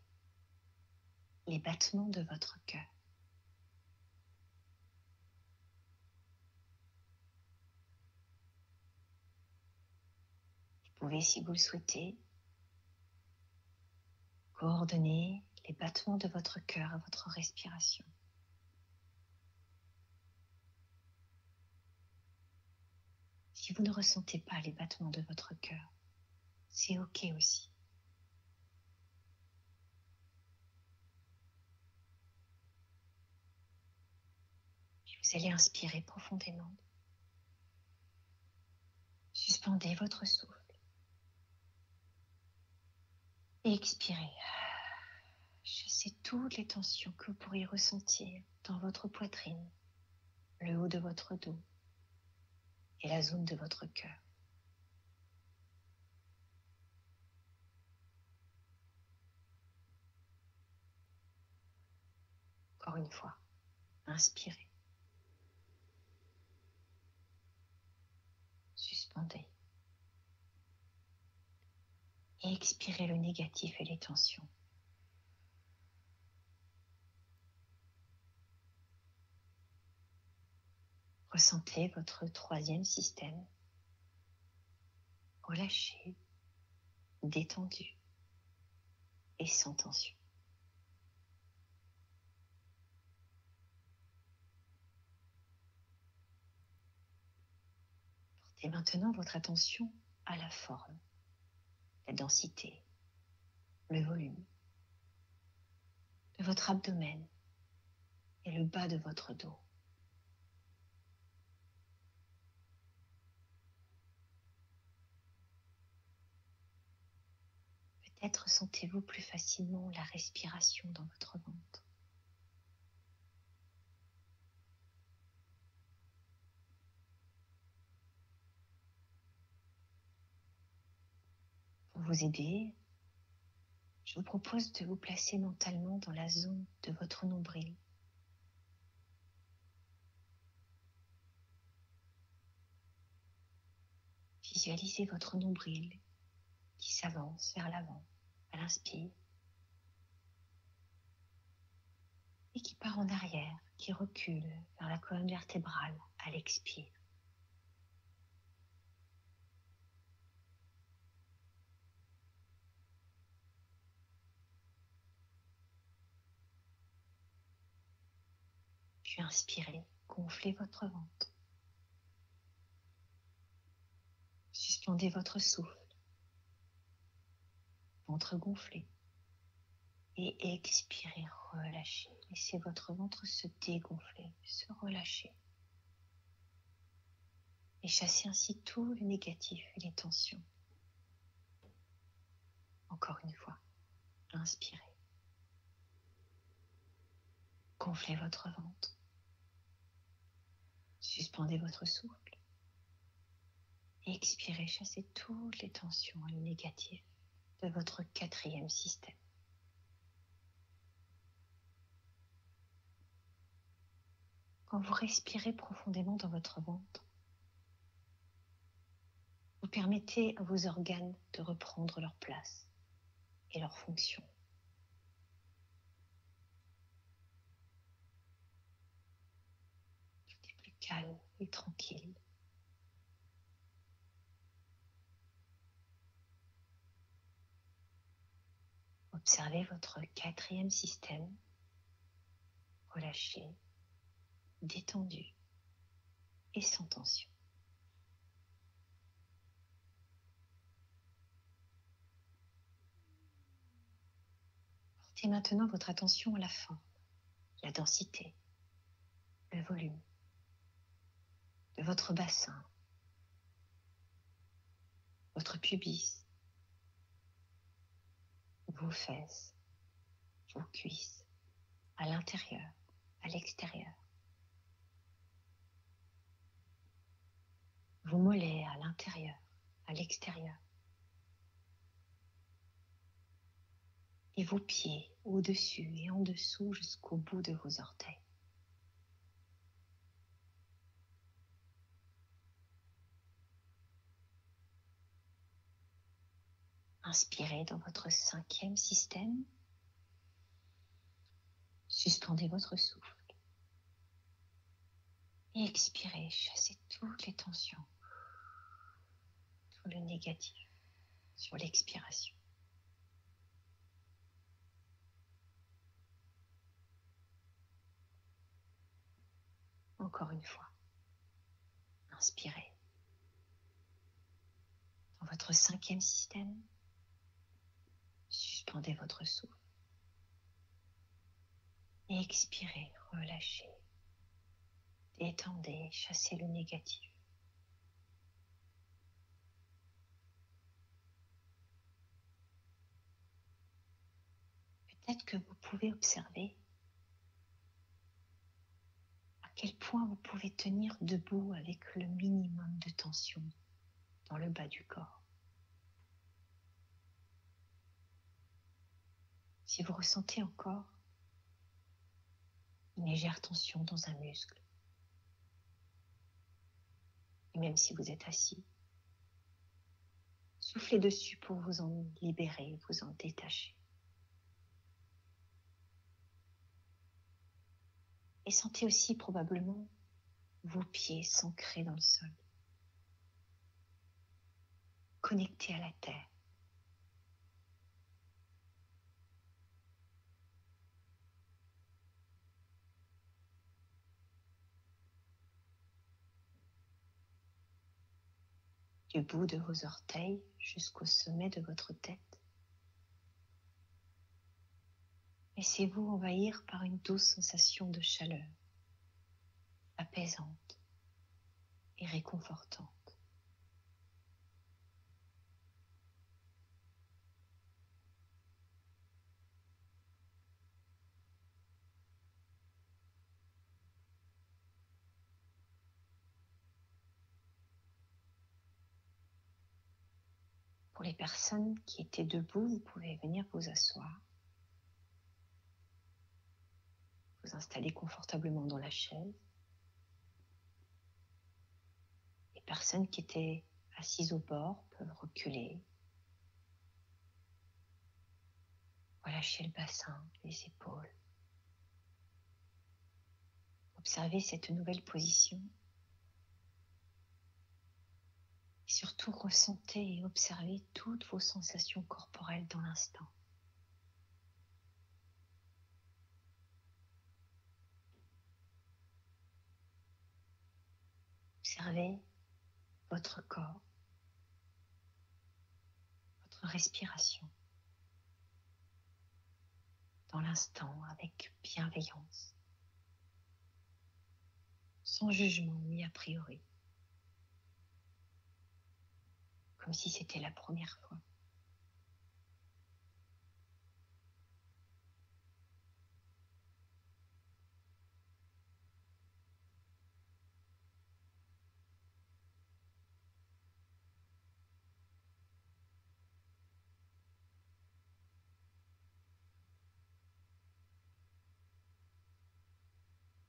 les battements de votre cœur. Vous pouvez, si vous le souhaitez, coordonner les battements de votre cœur à votre respiration. Si vous ne ressentez pas les battements de votre cœur, c'est OK aussi. Puis vous allez inspirer profondément. Suspendez votre souffle. Et expirez. Chassez toutes les tensions que vous pourriez ressentir dans votre poitrine, le haut de votre dos et la zone de votre cœur. Encore une fois, inspirez. Suspendez. Et expirez le négatif et les tensions. Ressentez votre troisième système, relâché, détendu et sans tension. Portez maintenant votre attention à la forme, la densité, le volume de votre abdomen et le bas de votre dos. Peut-être sentez-vous plus facilement la respiration dans votre ventre. Pour vous aider, je vous propose de vous placer mentalement dans la zone de votre nombril. Visualisez votre nombril qui s'avance vers l'avant à l'inspire et qui part en arrière, qui recule vers la colonne vertébrale à l'expire. Puis inspirez, gonflez votre ventre. Suspendez votre souffle, ventre gonflé. Et expirez, relâchez. Laissez votre ventre se dégonfler, se relâcher. Et chassez ainsi tout le négatif et les tensions. Encore une fois, inspirez. Gonflez votre ventre. Suspendez votre souffle. Et expirez, chassez toutes les tensions et le négatif de votre quatrième système. Quand vous respirez profondément dans votre ventre, vous permettez à vos organes de reprendre leur place et leur fonction. Tout est plus calme et tranquille. Observez votre quatrième système, relâché, détendu et sans tension. Portez maintenant votre attention à la forme, la densité, le volume de votre bassin, votre pubis, vos fesses, vos cuisses, à l'intérieur, à l'extérieur. Vos mollets à l'intérieur, à l'extérieur. Et vos pieds au-dessus et en dessous jusqu'au bout de vos orteils. Inspirez dans votre cinquième système. Suspendez votre souffle. Et expirez, chassez toutes les tensions, tout le négatif sur l'expiration. Encore une fois, inspirez. Dans votre cinquième système, suspendez votre souffle. Et expirez, relâchez. Détendez, chassez le négatif. Peut-être que vous pouvez observer à quel point vous pouvez tenir debout avec le minimum de tension dans le bas du corps. Si vous ressentez encore une légère tension dans un muscle, et même si vous êtes assis, soufflez dessus pour vous en libérer, vous en détacher. Et sentez aussi probablement vos pieds s'ancrer dans le sol, connectés à la terre. Du bout de vos orteils jusqu'au sommet de votre tête. Laissez-vous envahir par une douce sensation de chaleur, apaisante et réconfortante. Pour les personnes qui étaient debout, vous pouvez venir vous asseoir. Vous installer confortablement dans la chaise. Les personnes qui étaient assises au bord peuvent reculer. Relâchez le bassin, les épaules. Observez cette nouvelle position. Et surtout, ressentez et observez toutes vos sensations corporelles dans l'instant. Observez votre corps, votre respiration, dans l'instant avec bienveillance, sans jugement ni a priori, comme si c'était la première fois.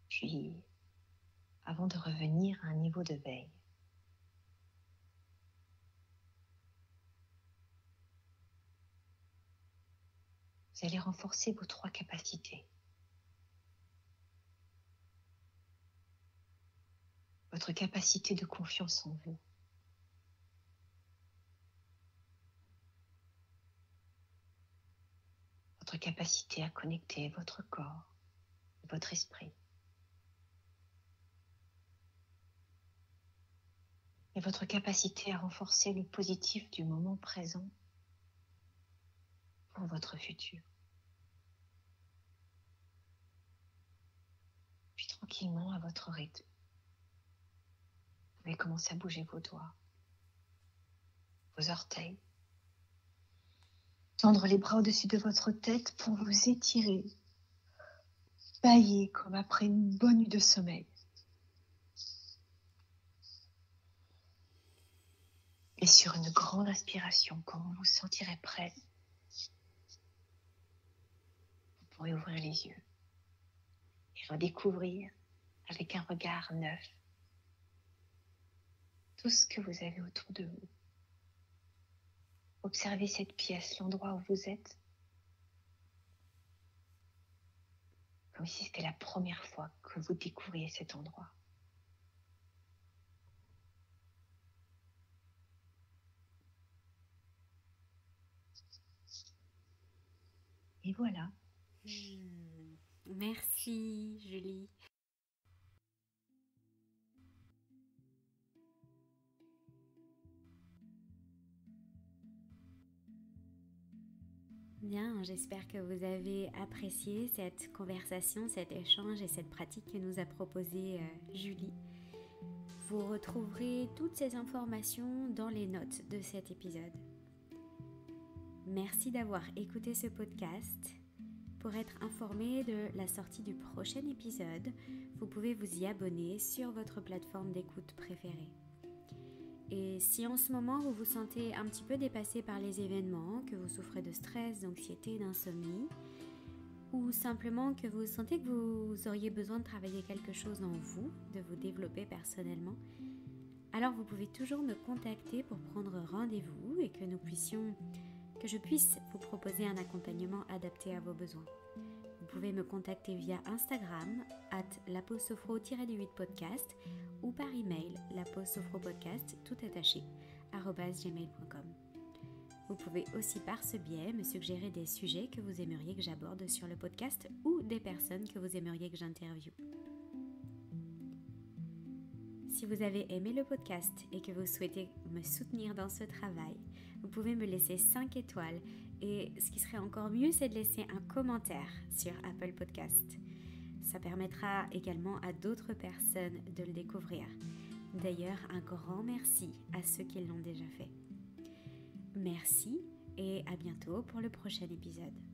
Puis, avant de revenir à un niveau de veille, vous allez renforcer vos 3 capacités. Votre capacité de confiance en vous. Votre capacité à connecter votre corps et votre esprit. Et votre capacité à renforcer le positif du moment présent pour votre futur. Puis tranquillement, à votre rythme, vous pouvez commencer à bouger vos doigts, vos orteils, tendre les bras au-dessus de votre tête pour vous étirer, bâiller comme après une bonne nuit de sommeil. Et sur une grande inspiration, quand vous vous sentirez prêt, vous pourrez ouvrir les yeux et redécouvrir avec un regard neuf tout ce que vous avez autour de vous. Observez cette pièce, l'endroit où vous êtes, comme si c'était la première fois que vous découvriez cet endroit. Et voilà. Merci Julie. Bien, j'espère que vous avez apprécié cette conversation, cet échange et cette pratique que nous a proposée Julie. Vous retrouverez toutes ces informations dans les notes de cet épisode. Merci d'avoir écouté ce podcast. Pour être informé de la sortie du prochain épisode, vous pouvez vous y abonner sur votre plateforme d'écoute préférée. Et si en ce moment vous vous sentez un petit peu dépassé par les événements, que vous souffrez de stress, d'anxiété, d'insomnie, ou simplement que vous sentez que vous auriez besoin de travailler quelque chose en vous, de vous développer personnellement, alors vous pouvez toujours me contacter pour prendre rendez-vous et que je puisse vous proposer un accompagnement adapté à vos besoins. Vous pouvez me contacter via Instagram @lapaussophro-8podcast ou par email lapaussophropodcast tout attaché @gmail.com. Vous pouvez aussi par ce biais me suggérer des sujets que vous aimeriez que j'aborde sur le podcast ou des personnes que vous aimeriez que j'interviewe. Si vous avez aimé le podcast et que vous souhaitez me soutenir dans ce travail, vous pouvez me laisser 5 étoiles et ce qui serait encore mieux, c'est de laisser un commentaire sur Apple Podcast. Ça permettra également à d'autres personnes de le découvrir. D'ailleurs, un grand merci à ceux qui l'ont déjà fait. Merci et à bientôt pour le prochain épisode.